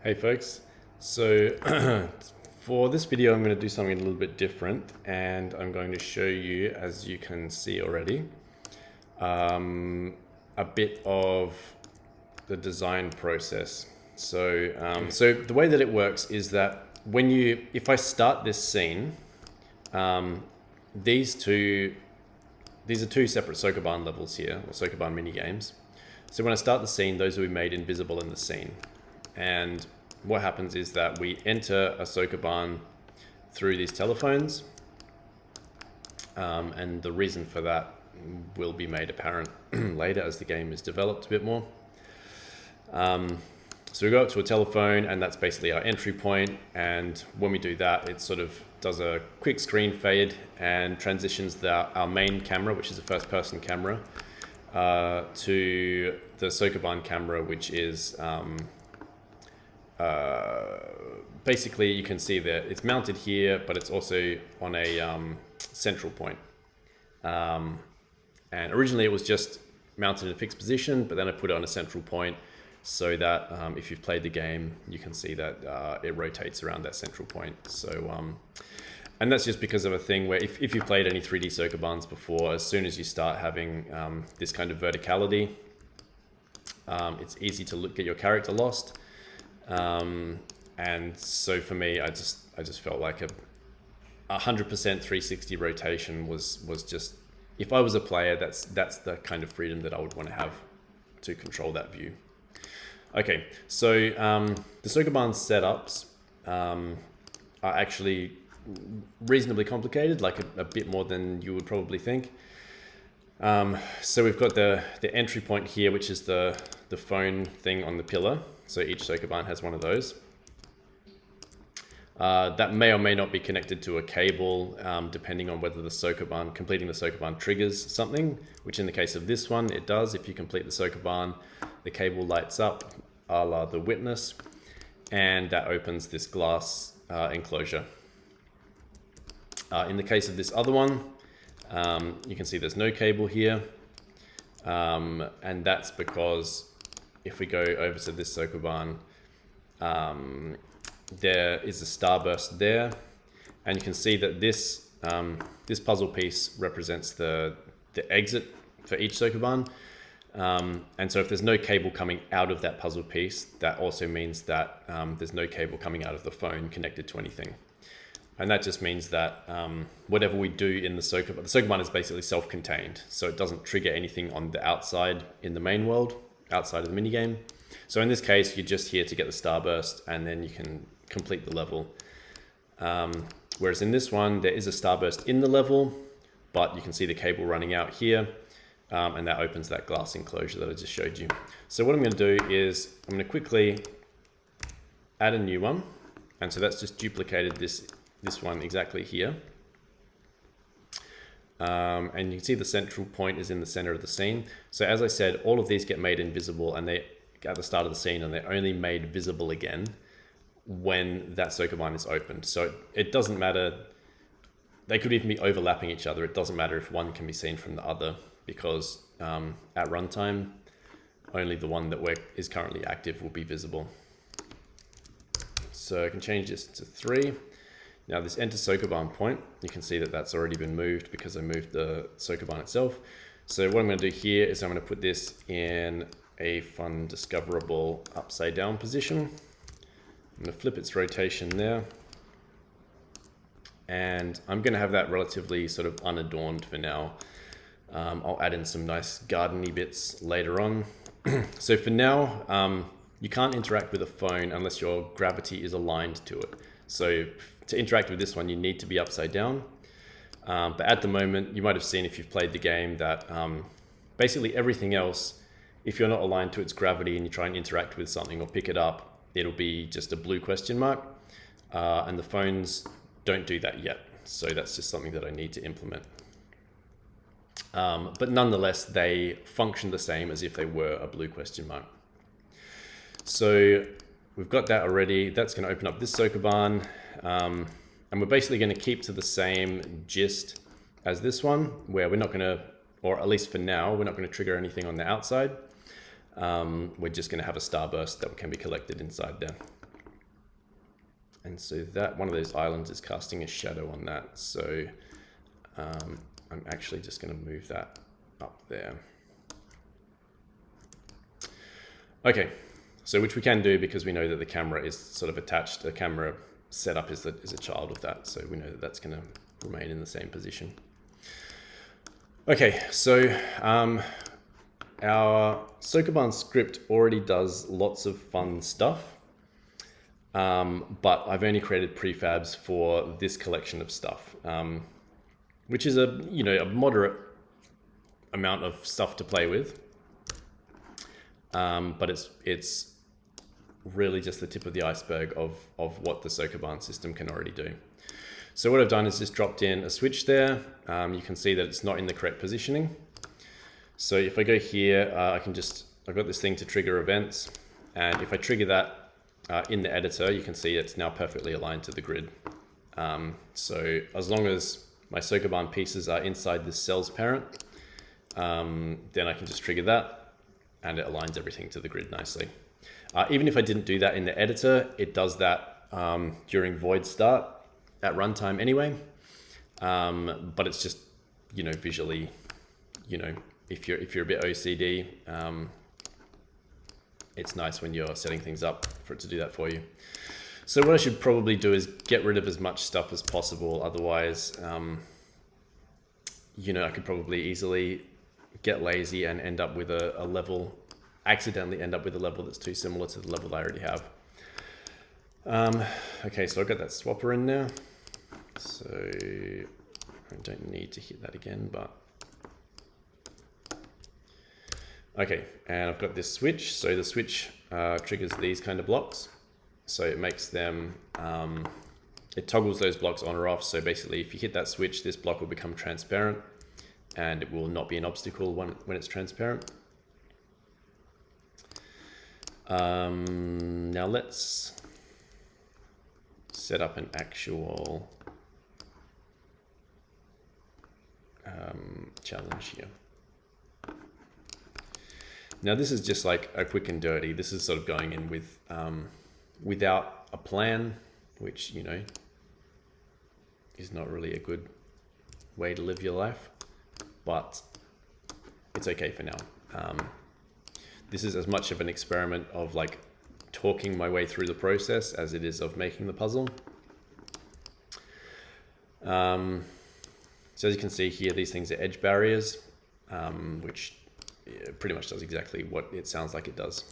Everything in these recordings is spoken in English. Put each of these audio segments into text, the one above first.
Hey folks, so for this video I'm going to do something a little bit different, and I'm going to show you, as you can see already, a bit of the design process. So the way that it works is that if I start this scene, these are two separate Sokoban levels here, or Sokoban minigames. So when I start the scene, those will be made invisible in the scene. And what happens is that we enter a Sokoban through these telephones, and the reason for that will be made apparent later as the game is developed a bit more. So we go up to a telephone, and that's basically our entry point, and when we do that, it sort of does a quick screen fade and transitions our main camera, which is a first-person camera, to the Sokoban camera, which is basically, you can see that it's mounted here, but it's also on a central point. And originally it was just mounted in a fixed position, but then I put it on a central point so that if you've played the game, you can see that it rotates around that central point. So, and that's just because of a thing where if you've played any 3D Sokobans before, as soon as you start having this kind of verticality, it's easy to get your character lost. And so for me, I just felt like a 100% 360 rotation was just, if I was a player, that's the kind of freedom that I would want to have to control that view. Okay, so the Sokoban setups are actually reasonably complicated, like a bit more than you would probably think. So we've got the entry point here, which is the phone thing on the pillar. So each Sokoban has one of those. That may or may not be connected to a cable, depending on whether completing the Sokoban triggers something, which in the case of this one, it does. If you complete the Sokoban, the cable lights up, a la the witness, and that opens this glass enclosure. In the case of this other one, you can see there's no cable here, and that's because if we go over to this Sokoban, there is a starburst there, and you can see that this puzzle piece represents the exit for each Sokoban. And so if there's no cable coming out of that puzzle piece, that also means that there's no cable coming out of the phone connected to anything. And that just means that whatever we do in the Sokoban is basically self-contained, so it doesn't trigger anything on the outside in the main world, outside of the minigame. So in this case, you're just here to get the starburst, and then you can complete the level. Whereas in this one, there is a starburst in the level, but you can see the cable running out here, and that opens that glass enclosure that I just showed you. So what I'm going to do is I'm going to quickly add a new one, and so that's just duplicated this one exactly here. And you can see the central point is in the center of the scene. So as I said, all of these get made invisible, and they at the start of the scene, and they're only made visible again when that Sokoban is opened. So it doesn't matter, they could even be overlapping each other. It doesn't matter if one can be seen from the other, because at runtime, only the one that is currently active will be visible. So I can change this to 3. Now this enter Sokoban point, you can see that that's already been moved because I moved the Sokoban itself. So what I'm going to do here is I'm going to put this in a fun discoverable upside down position. I'm going to flip its rotation there. And I'm going to have that relatively sort of unadorned for now. I'll add in some nice gardeny bits later on. So for now, you can't interact with a phone unless your gravity is aligned to it. So to interact with this one, you need to be upside down. But at the moment, you might have seen if you've played the game that basically everything else, if you're not aligned to its gravity and you try and interact with something or pick it up, it'll be just a blue question mark. And the phones don't do that yet. So that's just something that I need to implement. But nonetheless, they function the same as if they were a blue question mark. So we've got that already. That's going to open up this Sokoban. And we're basically going to keep to the same gist as this one, where we're not going to, or at least for now, we're not going to trigger anything on the outside. We're just going to have a starburst that can be collected inside there. And so that one of those islands is casting a shadow on that. So I'm actually just going to move that up there. Okay, so which we can do because we know that the camera is sort of attached. The camera setup is a child of that, so we know that that's going to remain in the same position. Okay, so our Sokoban script already does lots of fun stuff, but I've only created prefabs for this collection of stuff, which is a moderate amount of stuff to play with, but it's really just the tip of the iceberg of what the Sokoban system can already do. So what I've done is just dropped in a switch there. You can see that it's not in the correct positioning. So if I go here, I've got this thing to trigger events. And if I trigger that in the editor, you can see it's now perfectly aligned to the grid. So as long as my Sokoban pieces are inside this cell's parent, then I can just trigger that and it aligns everything to the grid nicely. Even if I didn't do that in the editor, it does that during void start at runtime anyway. But it's just, visually, if you're a bit OCD, it's nice when you're setting things up for it to do that for you. So what I should probably do is get rid of as much stuff as possible. Otherwise, I could probably easily get lazy and end up with a level, accidentally end up with a level that's too similar to the level I already have. Okay, so I've got that swapper in now. So I don't need to hit that again, but okay, and I've got this switch. So the switch triggers these kind of blocks. So it makes them, it toggles those blocks on or off. So basically if you hit that switch, this block will become transparent and it will not be an obstacle when it's transparent. Now let's set up an actual challenge here. Now this is just like a quick and dirty. This is sort of going in with without a plan, which is not really a good way to live your life, but it's okay for now. This is as much of an experiment of like talking my way through the process as it is of making the puzzle. So as you can see here, these things are edge barriers, which pretty much does exactly what it sounds like it does.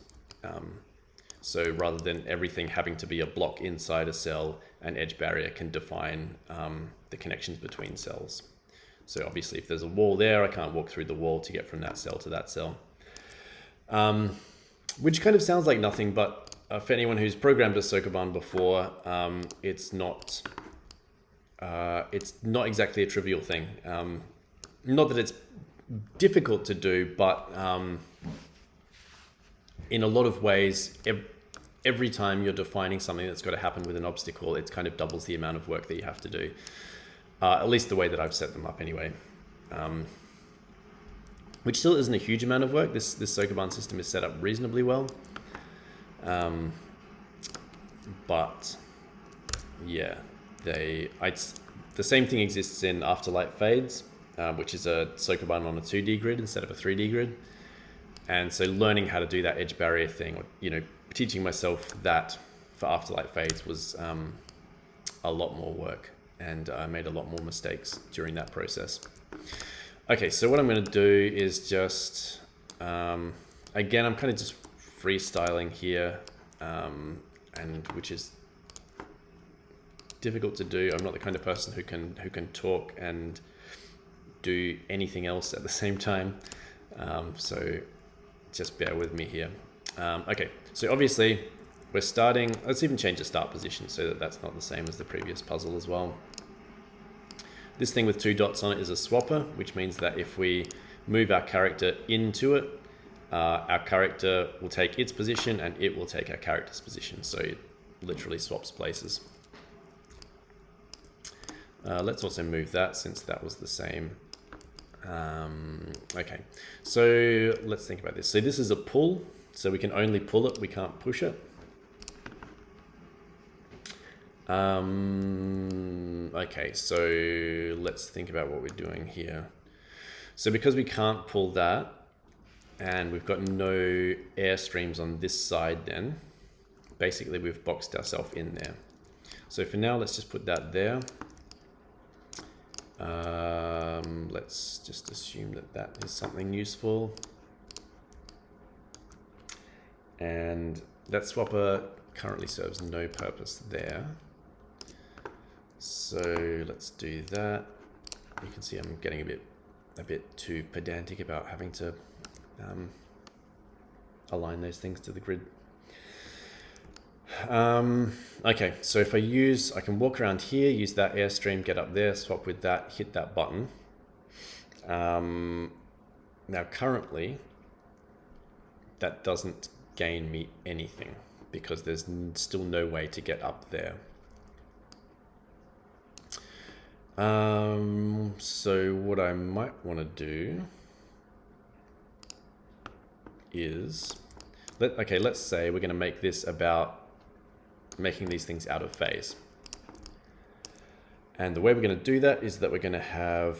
So rather than everything having to be a block inside a cell, an edge barrier can define the connections between cells. So obviously if there's a wall there, I can't walk through the wall to get from that cell to that cell. Which kind of sounds like nothing, but for anyone who's programmed a Sokoban before, it's not exactly a trivial thing. Not that it's difficult to do, but in a lot of ways, every time you're defining something that's got to happen with an obstacle, it kind of doubles the amount of work that you have to do. At least the way that I've set them up anyway. Which still isn't a huge amount of work. This Sokoban system is set up reasonably well. But yeah, the same thing exists in Afterlight Fades, which is a Sokoban on a 2D grid instead of a 3D grid. And so learning how to do that edge barrier thing, or, teaching myself that for Afterlight Fades was a lot more work, and I made a lot more mistakes during that process. Okay, so what I'm going to do is just, again, I'm kind of just freestyling here, and which is difficult to do. I'm not the kind of person who can talk and do anything else at the same time. So just bear with me here. Okay, so obviously we're starting, let's even change the start position so that that's not the same as the previous puzzle as well. This thing with 2 dots on it is a swapper, which means that if we move our character into it, our character will take its position and it will take our character's position. So it literally swaps places. Let's also move that since that was the same. Okay, so let's think about this. So this is a pull, so we can only pull it, we can't push it. Okay, so let's think about what we're doing here. So because we can't pull that, and we've got no airstreams on this side, then basically we've boxed ourselves in there. So for now, let's just put that there. Let's just assume that that is something useful. And that swapper currently serves no purpose there. So let's do that. You can see I'm getting a bit too pedantic about having to align those things to the grid. Okay, so if I can walk around here, use that airstream, get up there, swap with that, hit that button. Now currently, that doesn't gain me anything because there's still no way to get up there. So what I might want to do is, let's say we're going to make this about making these things out of phase. And the way we're going to do that is that we're going to have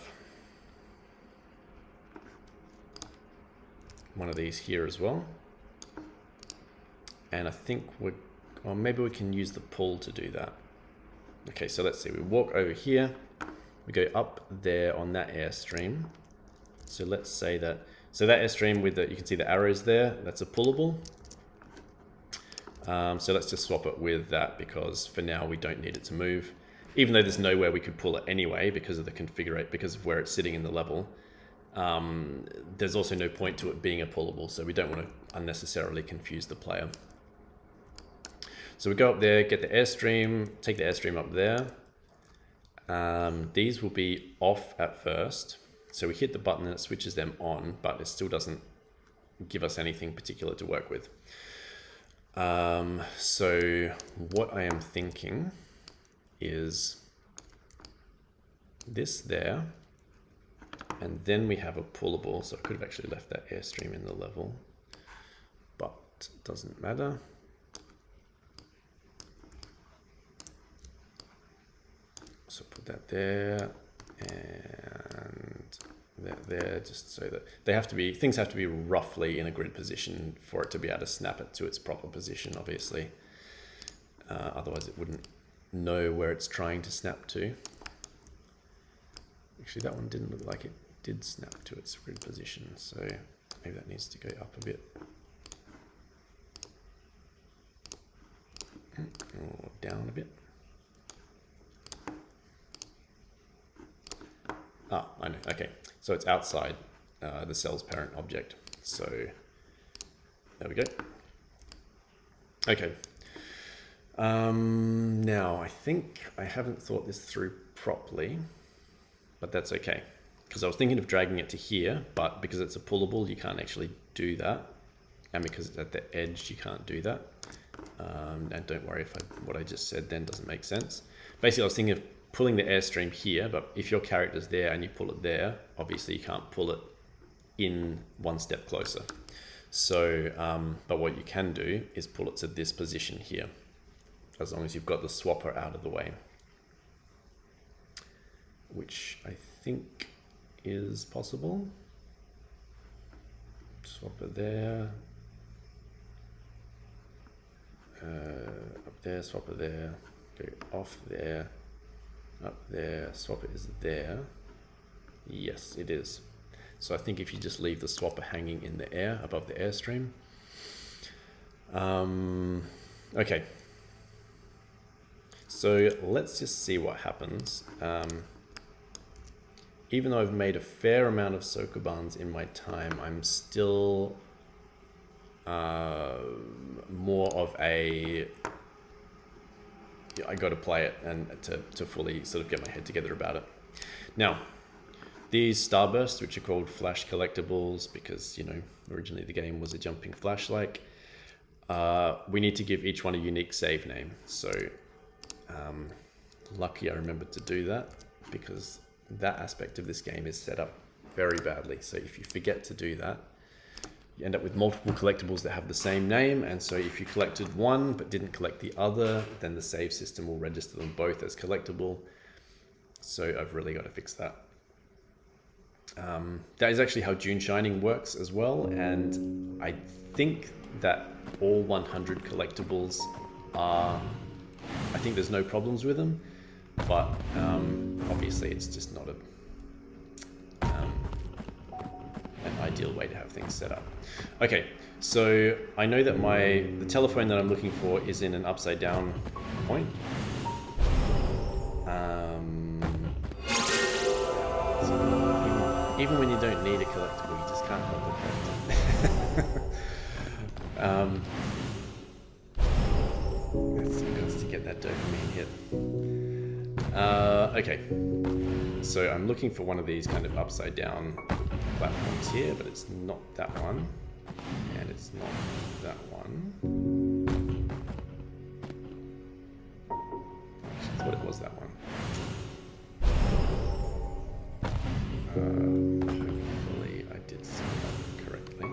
one of these here as well. And I think or maybe we can use the pull to do that. Okay, so let's see, we walk over here, we go up there on that airstream. So let's say that, so that airstream with you can see the arrows there, that's a pullable. So let's just swap it with that because for now we don't need it to move. Even though there's nowhere we could pull it anyway because of the configuration, because of where it's sitting in the level. There's also no point to it being a pullable, so we don't want to unnecessarily confuse the player. So we go up there, get the airstream, take the airstream up there. These will be off at first. So we hit the button and it switches them on, but it still doesn't give us anything particular to work with. So what I am thinking is this there, and then we have a pullable. So I could have actually left that airstream in the level, but it doesn't matter. So put that there and that there, just so that things have to be roughly in a grid position for it to be able to snap it to its proper position, obviously. Otherwise it wouldn't know where it's trying to snap to. Actually, that one didn't look like it did snap to its grid position, so maybe that needs to go up a bit. Or down a bit. Ah, I know, okay. So it's outside the cell's parent object. So there we go. Okay. Now, I think I haven't thought this through properly, but that's okay. Because I was thinking of dragging it to here, but because it's a pullable, you can't actually do that. And because it's at the edge, you can't do that. And don't worry if what I just said then doesn't make sense. Basically, I was thinking of pulling the airstream here, but if your character's there and you pull it there, obviously you can't pull it in one step closer. So, but what you can do is pull it to this position here, as long as you've got the swapper out of the way, which I think is possible. Swapper there, up there, swapper there, go off there, up there, swapper is there. Yes, it is. So I think if you just leave the swapper hanging in the air above the airstream. Okay. So let's just see what happens. Even though I've made a fair amount of Sokobans in my time, I'm still more of a, I got to play it and to fully sort of get my head together about it. Now, these starbursts, which are called flash collectibles because, you know, originally the game was a jumping flash-like, we need to give each one a unique save name. So lucky I remembered to do that, because that aspect of this game is set up very badly. So if you forget to do that, you end up with multiple collectibles that have the same name, and so if you collected one but didn't collect the other, then the save system will register them both as collectible. So I've really got to fix that. That is actually how Dune Shining works as well, and I think that all 100 collectibles are, I think there's no problems with them, but obviously it's just not an ideal way to have things set up. Okay, so I know that the telephone that I'm looking for is in an upside down point. Even when you don't need a collectible, you just can't help but collect it. That's to get that dopamine hit. Okay, so I'm looking for one of these kind of upside down platforms here, but it's not that one, and it's not that one. Actually, I thought it was that one. Hopefully I did set it up correctly.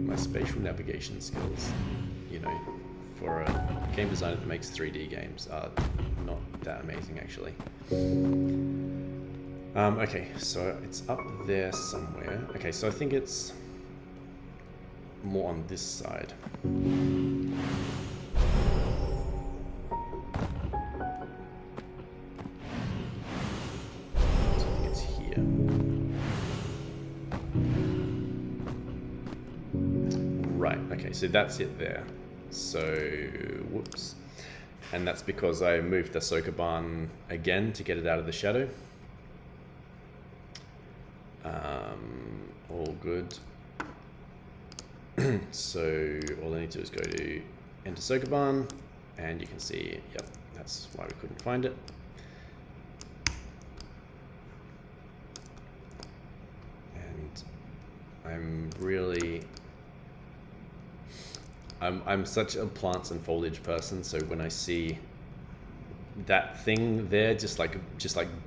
My spatial navigation skills, you know, for a game designer that makes 3D games are not that amazing actually. Okay, so it's up there somewhere. Okay, so I think it's more on this side. Okay, so that's it there. So, whoops. And that's because I moved the Sokoban again to get it out of the shadow. All good. So all I need to do is go to enter Sokoban, and you can see, yep, that's why we couldn't find it. And I'm such a plants and foliage person, so when I see that thing there, just like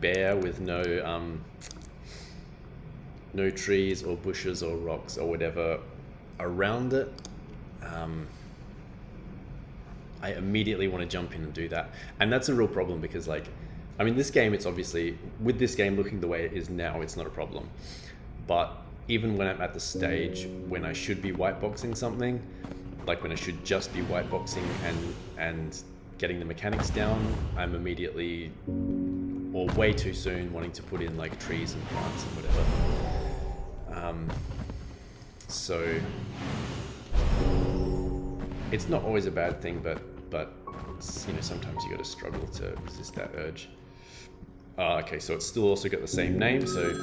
bare with no trees or bushes or rocks or whatever around it, I immediately want to jump in and do that. And that's a real problem because, like, I mean, this game, it's obviously, with this game looking the way it is now, it's not a problem. But even when I'm at the stage when I should be whiteboxing something, like when I should just be whiteboxing and getting the mechanics down, I'm immediately, or way too soon, wanting to put in like trees and plants and whatever. So it's not always a bad thing, but you know, sometimes you got to struggle to resist that urge. Okay, so it's still also got the same name, so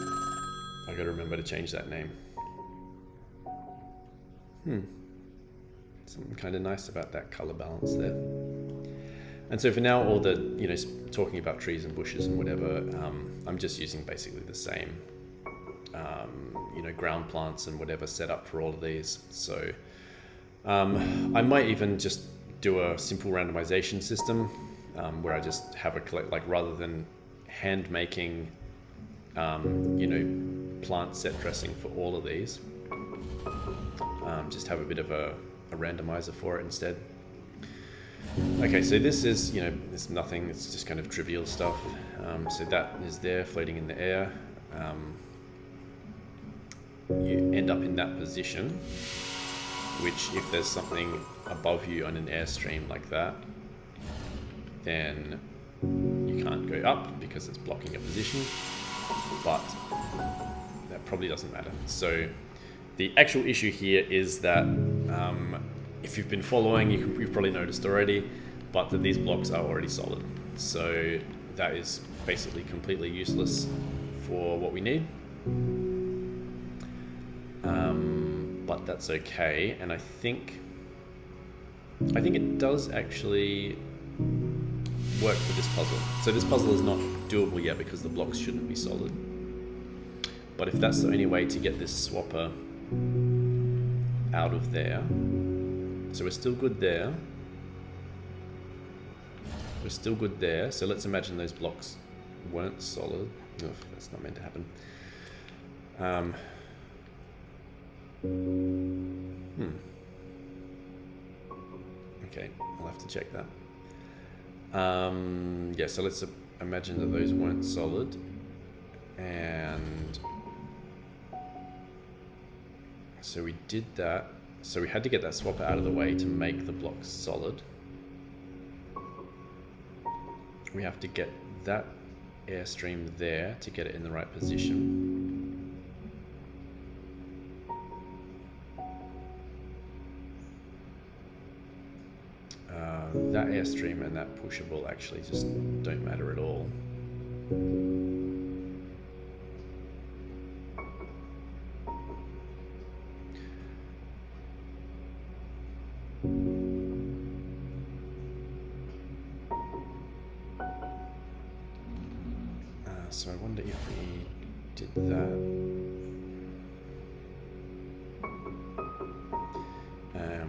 I got to remember to change that name. Something kind of nice about that color balance there. And so for now, all the, you know, talking about trees and bushes and whatever, I'm just using basically the same, you know, ground plants and whatever set up for all of these. So I might even just do a simple randomization system where I just have a collect, like rather than hand making, you know, plant set dressing for all of these, just have a bit of a randomizer for it instead. Okay, so this is, you know, it's nothing, it's just kind of trivial stuff. So that is there floating in the air. You end up in that position, which if there's something above you on an airstream like that, then you can't go up because it's blocking a position, but that probably doesn't matter. So the actual issue here is that if you've been following, you've probably noticed already, but that these blocks are already solid. So that is basically completely useless for what we need. But that's okay, and I think it does actually work for this puzzle. So this puzzle is not doable yet because the blocks shouldn't be solid. But if that's the only way to get this swapper out of there, so we're still good there. We're still good there. So let's imagine those blocks weren't solid. Ugh, that's not meant to happen. Okay, I'll have to check that. Yeah, so let's imagine that those weren't solid, and so we did that. So we had to get that swapper out of the way to make the blocks solid. We have to get that airstream there to get it in the right position. That airstream and that pushable actually just don't matter at all. So I wonder if we did that.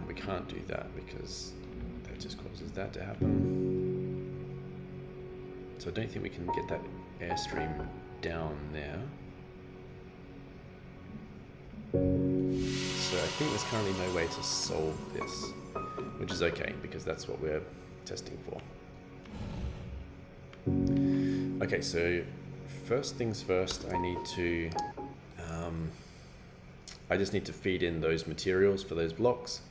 We can't do that because that just causes that to happen. So I don't think we can get that airstream down there. So I think there's currently no way to solve this, which is okay because that's what we're testing for. Okay, so first things first, I just need to feed in those materials for those blocks,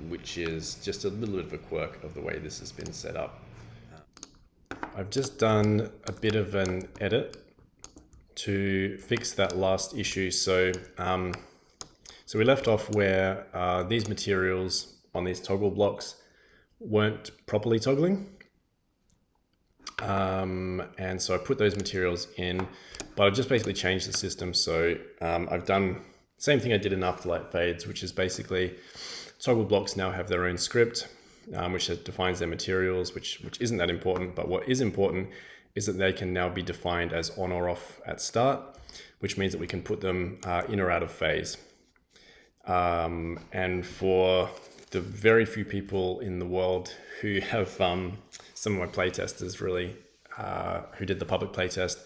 which is just a little bit of a quirk of the way this has been set up. I've just done a bit of an edit to fix that last issue. So, so we left off where these materials on these toggle blocks weren't properly toggling. And so I put those materials in, but I've just basically changed the system. So I've done the same thing I did in Afterlight Fades, which is basically toggle blocks now have their own script, which defines their materials, which isn't that important. But what is important is that they can now be defined as on or off at start, which means that we can put them in or out of phase. And for the very few people in the world who have some of my playtesters really, who did the public playtest,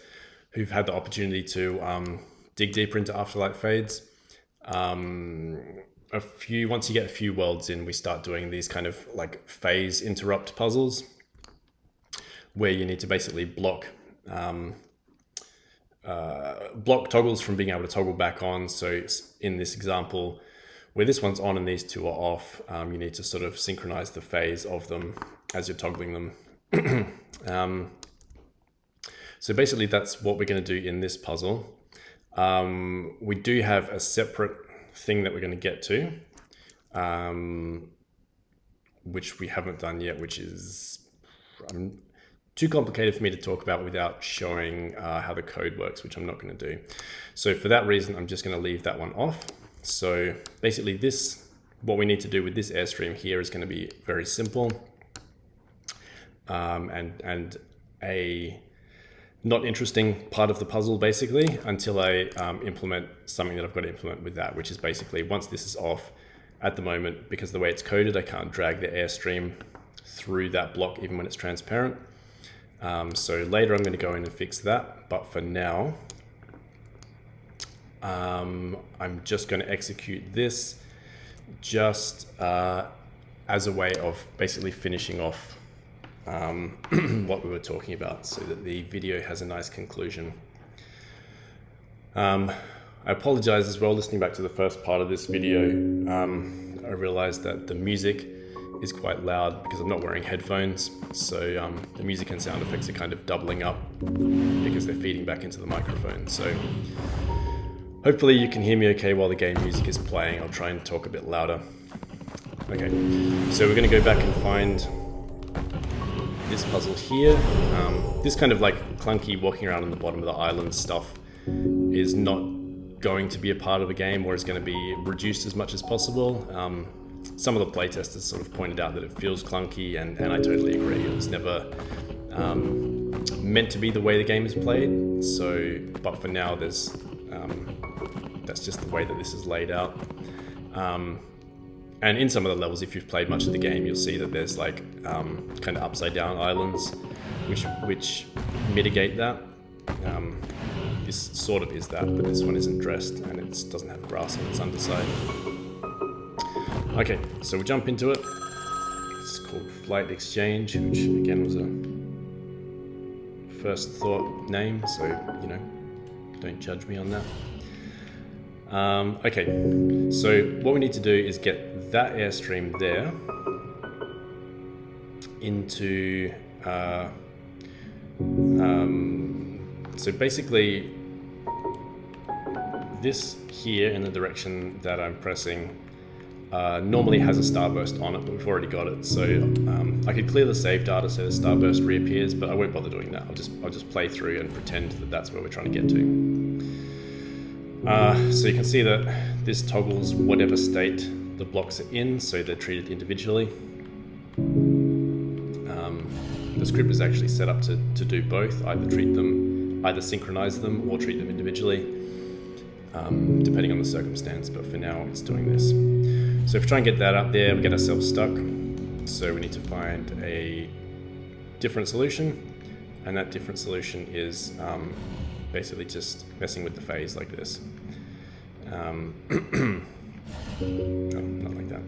who've had the opportunity to dig deeper into Afterlight Fades. Once you get a few worlds in, we start doing these kind of like phase interrupt puzzles, where you need to basically block toggles from being able to toggle back on. So it's in this example, where this one's on and these two are off, you need to sort of synchronize the phase of them as you're toggling them. So basically that's what we're going to do in this puzzle. We do have a separate thing that we're going to get to, which we haven't done yet, which is too complicated for me to talk about without showing how the code works, which I'm not going to do. So for that reason, I'm just going to leave that one off. So basically what we need to do with this airstream here is going to be very simple. And a not interesting part of the puzzle basically until I implement something that I've got to implement with that, which is basically once this is off, at the moment, because the way it's coded, I can't drag the airstream through that block even when it's transparent. So later I'm going to go in and fix that, but for now I'm just going to execute this just as a way of basically finishing off what we were talking about so that the video has a nice conclusion. I apologize as well, listening back to the first part of this video, I realized that the music is quite loud because I'm not wearing headphones, so the music and sound effects are kind of doubling up because they're feeding back into the microphone. So hopefully you can hear me okay while the game music is playing. I'll try and talk a bit louder. Okay, so we're going to go back and find this puzzle here. This kind of like clunky walking around on the bottom of the island stuff is not going to be a part of the game, or is going to be reduced as much as possible. Some of the playtesters sort of pointed out that it feels clunky, and I totally agree. It was never meant to be the way the game is played. So, but for now, that's just the way that this is laid out. And in some of the levels, if you've played much of the game, you'll see that there's like kind of upside down islands, which mitigate that. This sort of is that, but this one isn't dressed and it doesn't have grass on its underside. Okay, so we jump into it. It's called Flight Exchange, which again was a first thought name, so you know, don't judge me on that. Okay, so what we need to do is get that airstream there into so basically this here in the direction that I'm pressing normally has a starburst on it, but we've already got it. So I could clear the save data so the starburst reappears, but I won't bother doing that. I'll just play through and pretend that that's where we're trying to get to. So you can see that this toggles whatever state the blocks are in, so they're treated individually. The script is actually set up to do both, either synchronize them or treat them individually, depending on the circumstance, but for now it's doing this. So if we try and get that up there, we get ourselves stuck. So we need to find a different solution, and that different solution is basically just messing with the phase like this. No, not like that.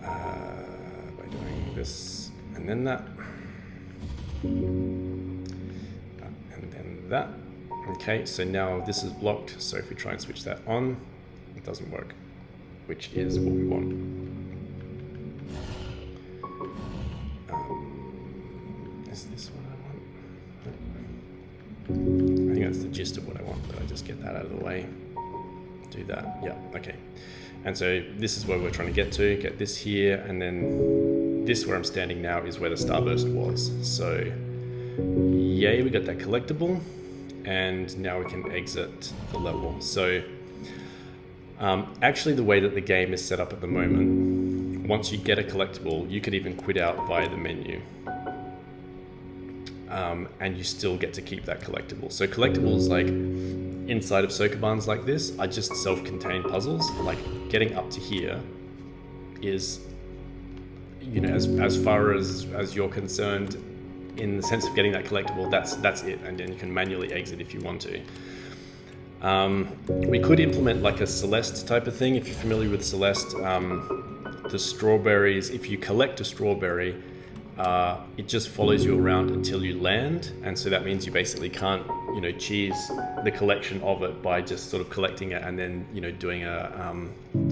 By doing this and then that. And then that. Okay, so now this is blocked, so if we try and switch that on, it doesn't work, which is what we want. Is this what I want? I think that's the gist of what I want, but I just get that out of the way. Do that, yeah, okay. And so this is where we're trying to get this here, and then this where I'm standing now is where the starburst was. So, yay, we got that collectible, and now we can exit the level. So, actually the way that the game is set up at the moment, once you get a collectible, you could even quit out via the menu. And you still get to keep that collectible. So collectibles like inside of Sokobans like this are just self-contained puzzles. Like getting up to here is, you know, as far as you're concerned, in the sense of getting that collectible, that's it, and then you can manually exit if you want to. We could implement like a Celeste type of thing. If you're familiar with Celeste, the strawberries, if you collect a strawberry, it just follows you around until you land, and so that means you basically can't, you know, cheese the collection of it by just sort of collecting it and then, you know, doing a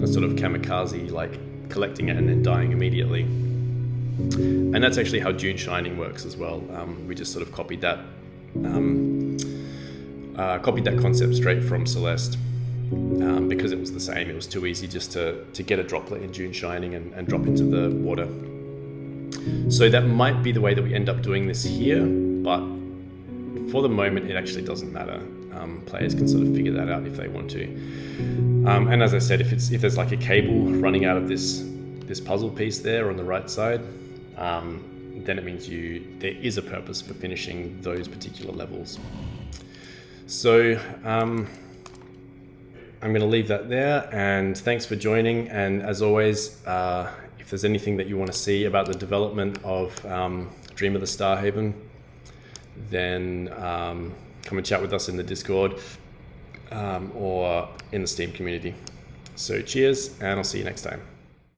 sort of kamikaze, like collecting it and then dying immediately. And that's actually how Dune Shining works as well. We just sort of copied that concept straight from Celeste, because it was the same. It was too easy just to get a droplet in Dune Shining and drop into the water. So that might be the way that we end up doing this here, but for the moment it actually doesn't matter. Players can sort of figure that out if they want to. And as I said, if there's like a cable running out of this puzzle piece there on the right side, then it means there is a purpose for finishing those particular levels. So I'm going to leave that there, and thanks for joining. And as always, if there's anything that you want to see about the development of Dream of the Starhaven, then come and chat with us in the Discord or in the Steam community. So cheers, and I'll see you next time.